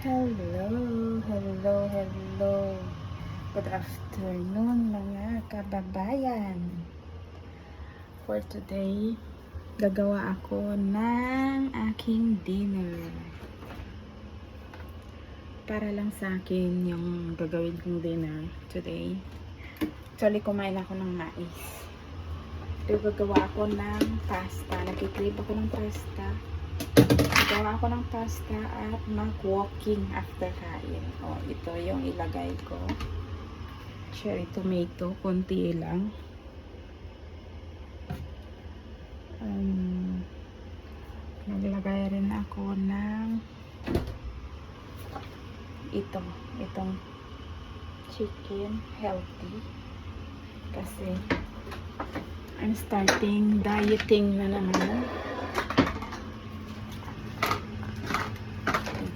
Hello, hello, hello. Good afternoon mga kababayan. For today, gagawa ako ng aking dinner. Para lang sa akin yung gagawin kong dinner today. Actually, kumain ako ng mais. Pero gagawa ako ng pasta. Nag-crave ako ng pasta. Gawa ako ng pasta at mag-walking after kain. O, ito yung ilagay ko. Cherry tomato, konti lang. Naglagay rin ako ng itong chicken, healthy. Kasi I'm starting dieting na naman.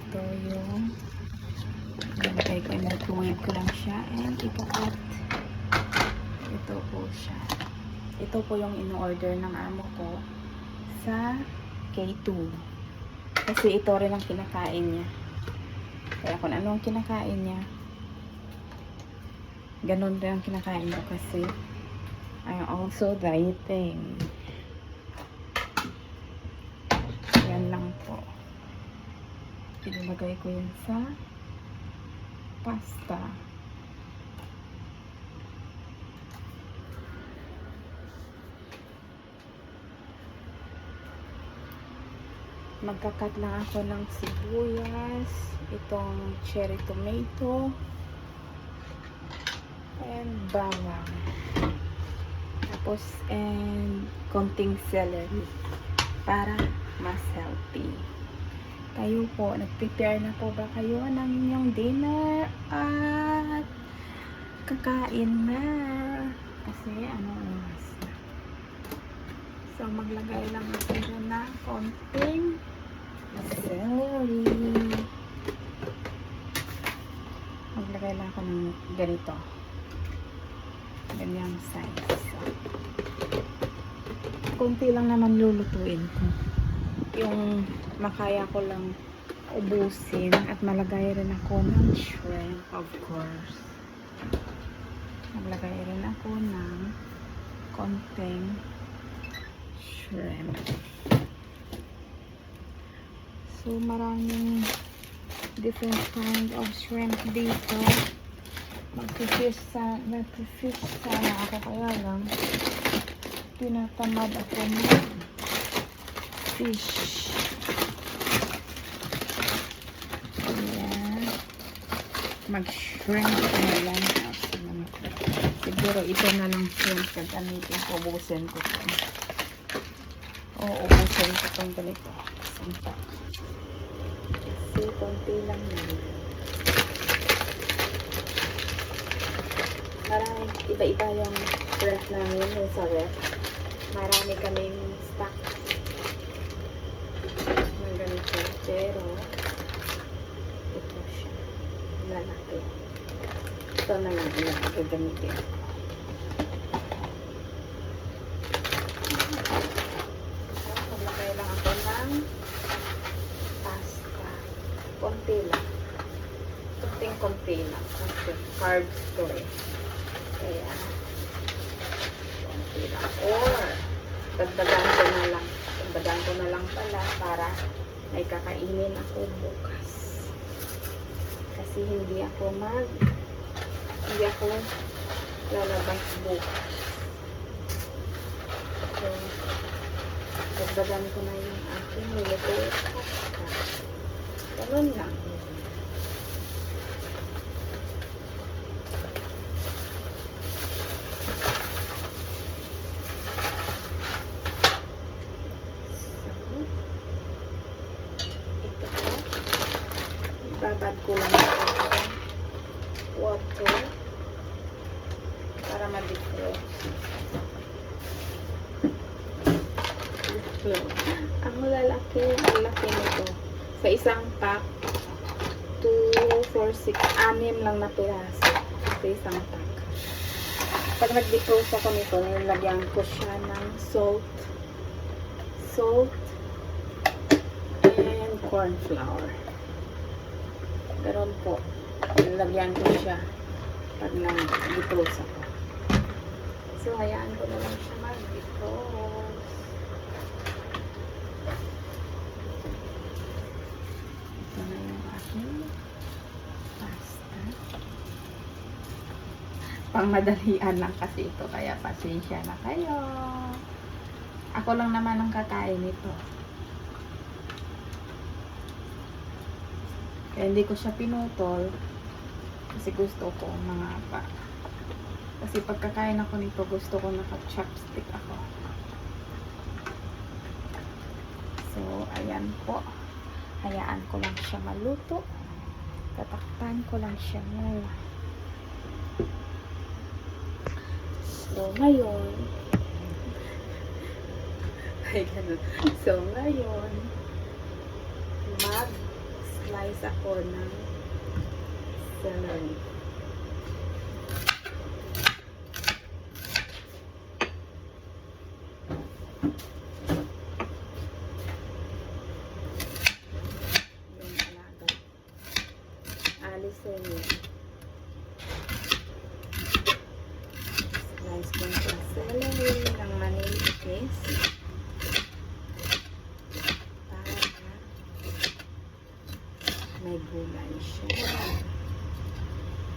Ito yung nilagay ko, i-microwave ko lang siya and ipakat. Ito po siya. Ito po yung in-order ng amo ko sa K2. Kasi ito rin ang kinakain niya. Kaya kung ano ang kinakain niya, ganun rin ang kinakain ko kasi I'm also dieting. Yan lang po. Ilagay ko yun sa pasta. Magkakat lang ako ng sibuyas, itong cherry tomato, and bawang. Tapos, and konting celery para mas healthy. Kayo po, nag-prepare na po ba kayo ng inyong dinner? At kakain na. Kasi ano oras na. So, maglagay lang ako na konting celery. Maglagay lang ako ng ganito. Ganyang size. So, konti lang naman lulutuin ko. Yung makaya ko lang ubusin at malagay rin ako ng shrimp, of course. Maglagay rin ako ng konting shrimp. So, maraming different kind of shrimp dito. Mag-fish sana ako, kaya lang tinatamad ako mag-fish. Ayan. Mag-shrimp na lang. Siguro ito na lang shrimp. Gagamitin ko, ubusin ko ito. Ubusin ko itong ganito. Kasi konti lang yan. Maraming iba-iba yung ref namin yung sa ref. Marami kaming stock ng ganito. Pero ito siya. Lalaki. Ito na lang yung gagamitin. Maglagay lang ako ng pasta. Konti lang. Konti lang. Carbs to eh. Kaya konti lang. Or dagdagan ko na lang pala para may kakainin ako bukas. Kasi hindi ako lalabas bukas. So, dagdagan ko na yung aking niluto. Ganun lang. Babad ko lang ito water para ma-defrost. Ang laki nito. Sa isang pack, 2, 4, 6, 6 lang na piraso. Sa isang pack. Pag nag-defrost ako nito, nilagyan ko siya ng salt and corn flour. meron po. Nilagyan ko siya pag nag-defrost ako. So, hayaan ko na lang siya mag-defrost. Ito na yung aking pasta. Pangmadalian lang kasi ito, kaya pasensya na kayo. Ako lang naman ang kakain ito. Kaya hindi ko siya pinutol kasi gusto ko mga pa. Kasi pagkakain ako nito, gusto ko naka-chopstick ako. So, ayan po. Hayaan ko lang siya maluto. Tatakpan ko lang siya muna. So, ngayon, ay ganun. So, ngayon, mag-slice ako ng celery. Yung alaga. Alisin yun. Slice ko yung celery ng manipis. May gulay siya.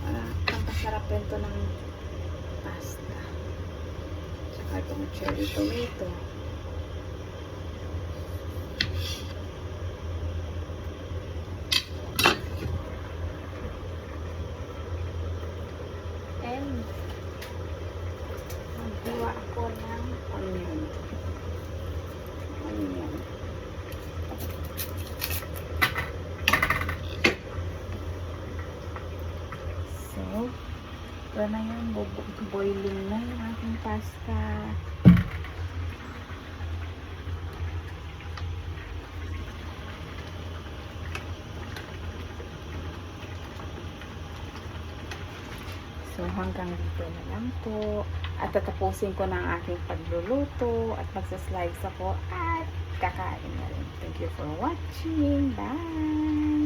Ang pasarap ito ng pasta. Tsaka itong cherry tomato. And maghiwa ako ng onion. So, ito na yun. Boiling na yung aking pasta. So, hanggang dito na lang po. At tatapusin ko na ang aking pagluluto. At magsaslice ako. At kakain na rin. Thank you for watching. Bye!